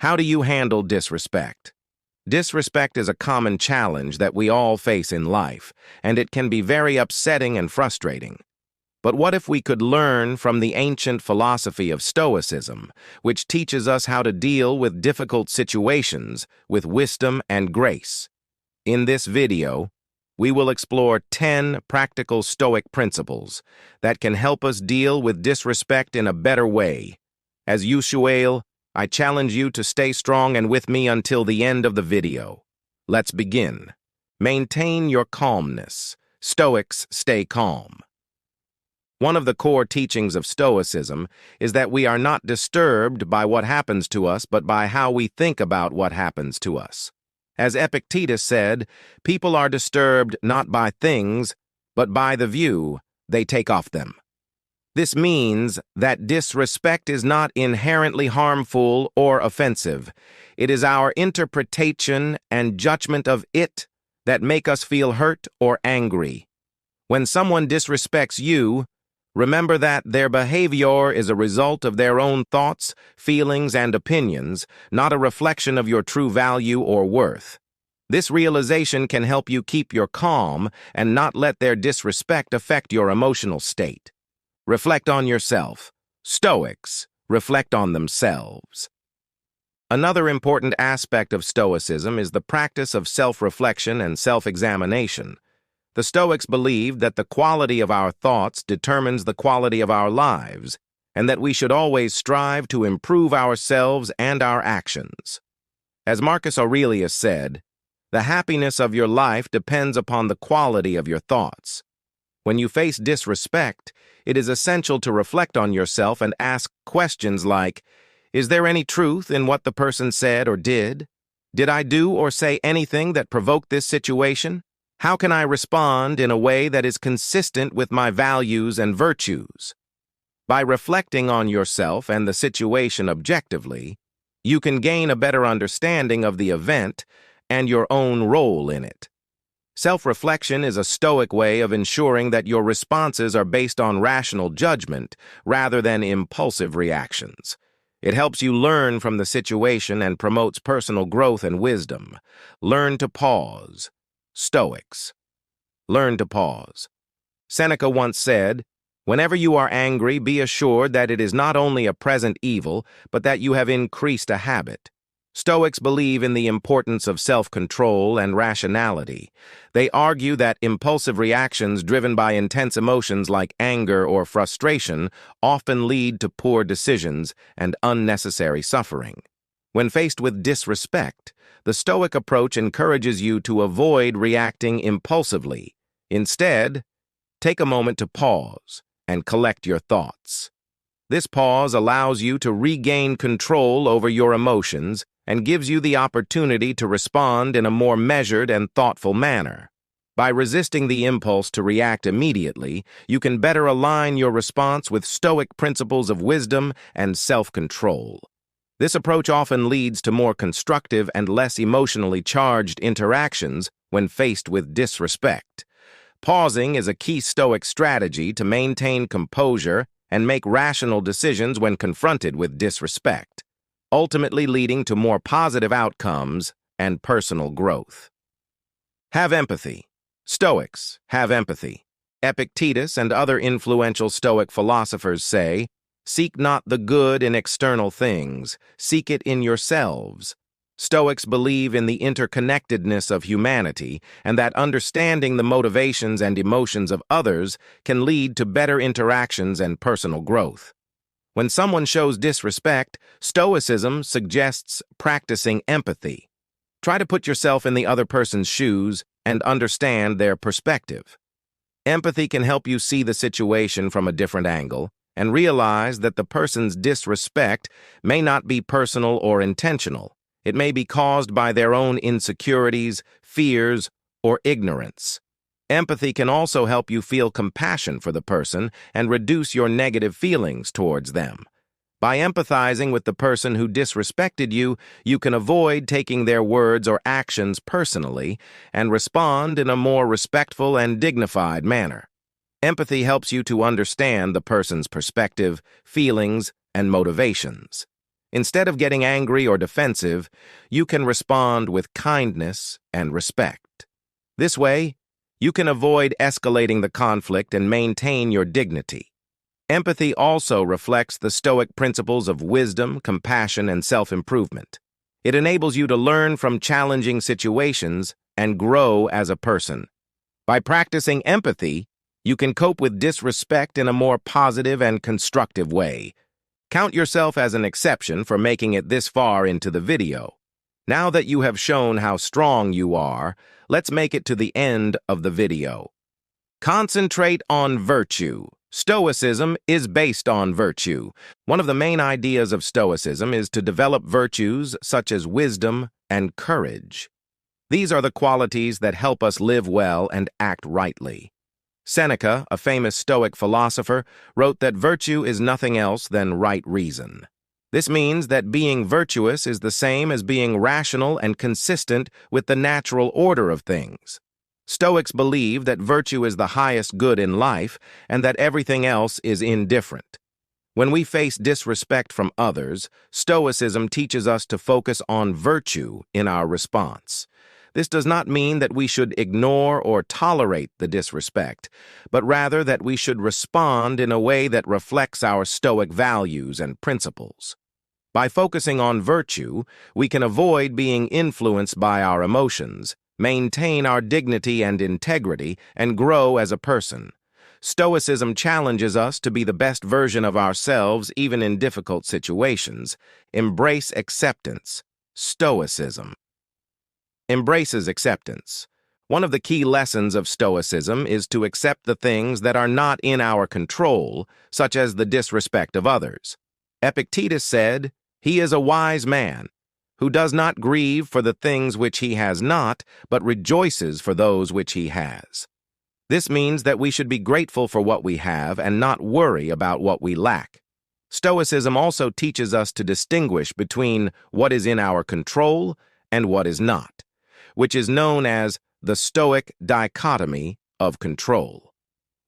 How do you handle disrespect? Disrespect is a common challenge that we all face in life, and it can be very upsetting and frustrating. But what if we could learn from the ancient philosophy of Stoicism, which teaches us how to deal with difficult situations with wisdom and grace? In this video, we will explore 10 practical Stoic principles that can help us deal with disrespect in a better way. As usual, I challenge you to stay strong and with me until the end of the video. Let's begin. Maintain your calmness. Stoics stay calm. One of the core teachings of Stoicism is that we are not disturbed by what happens to us, but by how we think about what happens to us. As Epictetus said, people are disturbed not by things, but by the view they take of them. This means that disrespect is not inherently harmful or offensive. It is our interpretation and judgment of it that make us feel hurt or angry. When someone disrespects you, remember that their behavior is a result of their own thoughts, feelings, and opinions, not a reflection of your true value or worth. This realization can help you keep your calm and not let their disrespect affect your emotional state. Reflect on yourself. Stoics reflect on themselves. Another important aspect of Stoicism is the practice of self-reflection and self-examination. The Stoics believed that the quality of our thoughts determines the quality of our lives, and that we should always strive to improve ourselves and our actions. As Marcus Aurelius said, "The happiness of your life depends upon the quality of your thoughts." When you face disrespect, it is essential to reflect on yourself and ask questions like, is there any truth in what the person said or did? Did I do or say anything that provoked this situation? How can I respond in a way that is consistent with my values and virtues? By reflecting on yourself and the situation objectively, you can gain a better understanding of the event and your own role in it. Self-reflection is a Stoic way of ensuring that your responses are based on rational judgment rather than impulsive reactions. It helps you learn from the situation and promotes personal growth and wisdom. Learn to pause. Stoics. Learn to pause. Seneca once said, "Whenever you are angry, be assured that it is not only a present evil, but that you have increased a habit." Stoics believe in the importance of self-control and rationality. They argue that impulsive reactions driven by intense emotions like anger or frustration often lead to poor decisions and unnecessary suffering. When faced with disrespect, the Stoic approach encourages you to avoid reacting impulsively. Instead, take a moment to pause and collect your thoughts. This pause allows you to regain control over your emotions and gives you the opportunity to respond in a more measured and thoughtful manner. By resisting the impulse to react immediately, you can better align your response with Stoic principles of wisdom and self-control. This approach often leads to more constructive and less emotionally charged interactions when faced with disrespect. Pausing is a key Stoic strategy to maintain composure and make rational decisions when confronted with disrespect, ultimately leading to more positive outcomes and personal growth. Have empathy. Stoics have empathy. Epictetus and other influential Stoic philosophers say, "Seek not the good in external things, seek it in yourselves." Stoics believe in the interconnectedness of humanity and that understanding the motivations and emotions of others can lead to better interactions and personal growth. When someone shows disrespect, Stoicism suggests practicing empathy. Try to put yourself in the other person's shoes and understand their perspective. Empathy can help you see the situation from a different angle and realize that the person's disrespect may not be personal or intentional. It may be caused by their own insecurities, fears, or ignorance. Empathy can also help you feel compassion for the person and reduce your negative feelings towards them. By empathizing with the person who disrespected you, you can avoid taking their words or actions personally and respond in a more respectful and dignified manner. Empathy helps you to understand the person's perspective, feelings, and motivations. Instead of getting angry or defensive, you can respond with kindness and respect. This way, you can avoid escalating the conflict and maintain your dignity. Empathy also reflects the Stoic principles of wisdom, compassion, and self-improvement. It enables you to learn from challenging situations and grow as a person. By practicing empathy, you can cope with disrespect in a more positive and constructive way. Count yourself as an exception for making it this far into the video. Now that you have shown how strong you are, let's make it to the end of the video. Concentrate on virtue. Stoicism is based on virtue. One of the main ideas of Stoicism is to develop virtues such as wisdom and courage. These are the qualities that help us live well and act rightly. Seneca, a famous Stoic philosopher, wrote that virtue is nothing else than right reason. This means that being virtuous is the same as being rational and consistent with the natural order of things. Stoics believe that virtue is the highest good in life and that everything else is indifferent. When we face disrespect from others, Stoicism teaches us to focus on virtue in our response. This does not mean that we should ignore or tolerate the disrespect, but rather that we should respond in a way that reflects our Stoic values and principles. By focusing on virtue, we can avoid being influenced by our emotions, maintain our dignity and integrity, and grow as a person. Stoicism challenges us to be the best version of ourselves even in difficult situations. Embrace acceptance. Stoicism embraces acceptance. One of the key lessons of Stoicism is to accept the things that are not in our control, such as the disrespect of others. Epictetus said, "He is a wise man, who does not grieve for the things which he has not, but rejoices for those which he has." This means that we should be grateful for what we have and not worry about what we lack. Stoicism also teaches us to distinguish between what is in our control and what is not, which is known as the Stoic dichotomy of control.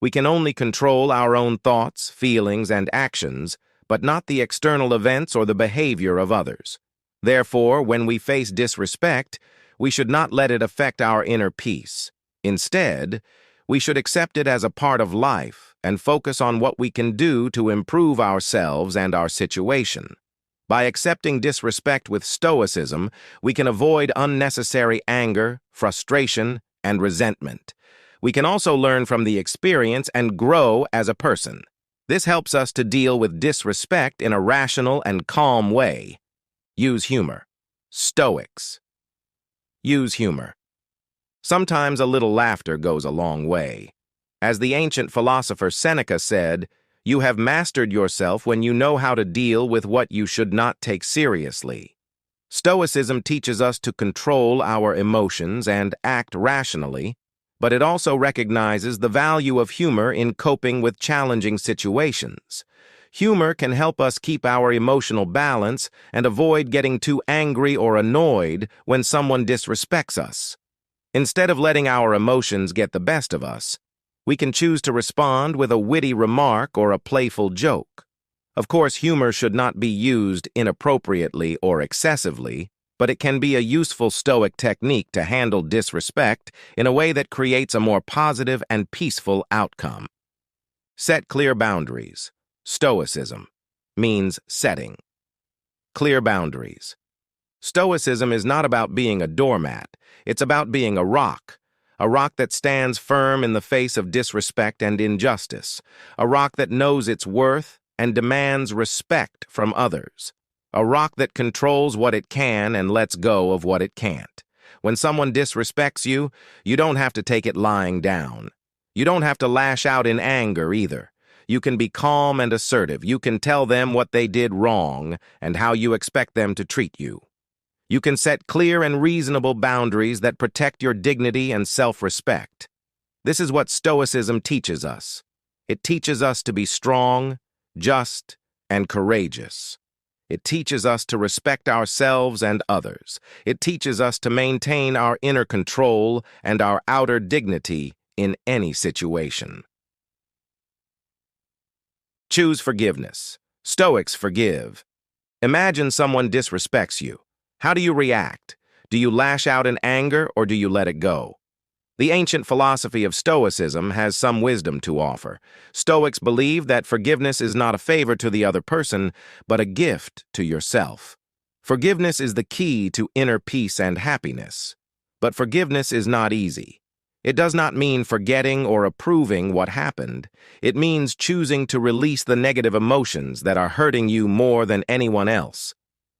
We can only control our own thoughts, feelings, and actions, but not the external events or the behavior of others. Therefore, when we face disrespect, we should not let it affect our inner peace. Instead, we should accept it as a part of life and focus on what we can do to improve ourselves and our situation. By accepting disrespect with Stoicism, we can avoid unnecessary anger, frustration, and resentment. We can also learn from the experience and grow as a person. This helps us to deal with disrespect in a rational and calm way. Use humor. Stoics use humor. Sometimes a little laughter goes a long way. As the ancient philosopher Seneca said, "You have mastered yourself when you know how to deal with what you should not take seriously." Stoicism teaches us to control our emotions and act rationally, but it also recognizes the value of humor in coping with challenging situations. Humor can help us keep our emotional balance and avoid getting too angry or annoyed when someone disrespects us. Instead of letting our emotions get the best of us, we can choose to respond with a witty remark or a playful joke. Of course, humor should not be used inappropriately or excessively, but it can be a useful Stoic technique to handle disrespect in a way that creates a more positive and peaceful outcome. Set clear boundaries. Stoicism means setting clear boundaries. Stoicism is not about being a doormat. It's about being a rock that stands firm in the face of disrespect and injustice, a rock that knows its worth and demands respect from others, a rock that controls what it can and lets go of what it can't. When someone disrespects you, you don't have to take it lying down. You don't have to lash out in anger either. You can be calm and assertive. You can tell them what they did wrong and how you expect them to treat you. You can set clear and reasonable boundaries that protect your dignity and self-respect. This is what Stoicism teaches us. It teaches us to be strong, just, and courageous. It teaches us to respect ourselves and others. It teaches us to maintain our inner control and our outer dignity in any situation. Choose forgiveness. Stoics forgive. Imagine someone disrespects you. How do you react? Do you lash out in anger or do you let it go? The ancient philosophy of Stoicism has some wisdom to offer. Stoics believe that forgiveness is not a favor to the other person, but a gift to yourself. Forgiveness is the key to inner peace and happiness. But forgiveness is not easy. It does not mean forgetting or approving what happened. It means choosing to release the negative emotions that are hurting you more than anyone else.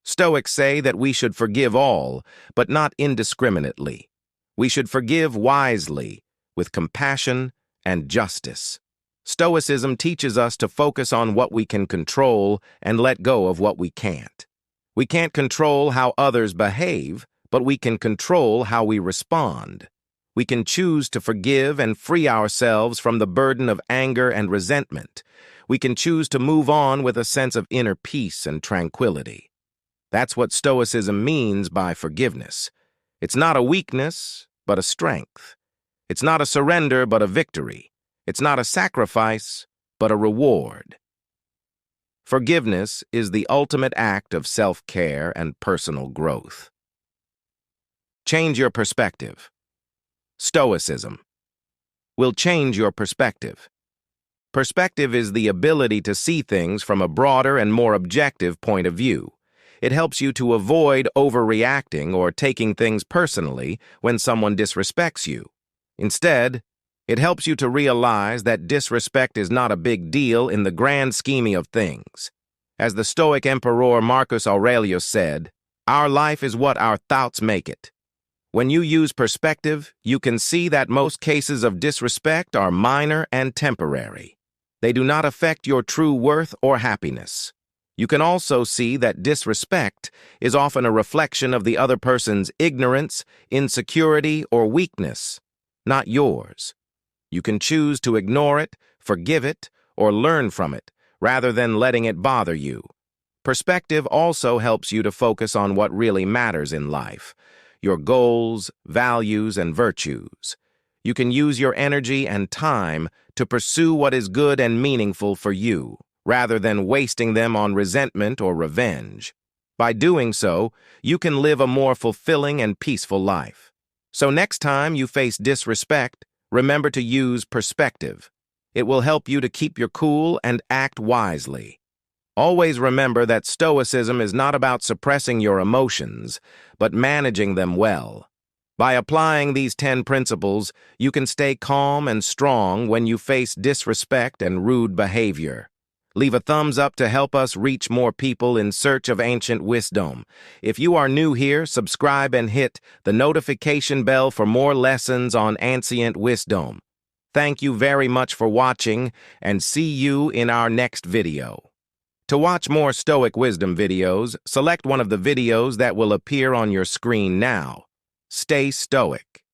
Stoics say that we should forgive all, but not indiscriminately. We should forgive wisely, with compassion and justice. Stoicism teaches us to focus on what we can control and let go of what we can't. We can't control how others behave, but we can control how we respond. We can choose to forgive and free ourselves from the burden of anger and resentment. We can choose to move on with a sense of inner peace and tranquility. That's what Stoicism means by forgiveness. It's not a weakness, but a strength. It's not a surrender, but a victory. It's not a sacrifice, but a reward. Forgiveness is the ultimate act of self-care and personal growth. Change your perspective. Stoicism will change your perspective. Perspective is the ability to see things from a broader and more objective point of view. It helps you to avoid overreacting or taking things personally when someone disrespects you. Instead, it helps you to realize that disrespect is not a big deal in the grand scheme of things. As the Stoic Emperor Marcus Aurelius said, "Our life is what our thoughts make it." When you use perspective, you can see that most cases of disrespect are minor and temporary. They do not affect your true worth or happiness. You can also see that disrespect is often a reflection of the other person's ignorance, insecurity, or weakness, not yours. You can choose to ignore it, forgive it, or learn from it, rather than letting it bother you. Perspective also helps you to focus on what really matters in life, your goals, values, and virtues. You can use your energy and time to pursue what is good and meaningful for you, rather than wasting them on resentment or revenge. By doing so, you can live a more fulfilling and peaceful life. So next time you face disrespect, remember to use perspective. It will help you to keep your cool and act wisely. Always remember that Stoicism is not about suppressing your emotions, but managing them well. By applying these 10 principles, you can stay calm and strong when you face disrespect and rude behavior. Leave a thumbs up to help us reach more people in search of ancient wisdom. If you are new here, subscribe and hit the notification bell for more lessons on ancient wisdom. Thank you very much for watching, and see you in our next video. To watch more Stoic Wisdom videos, select one of the videos that will appear on your screen now. Stay stoic.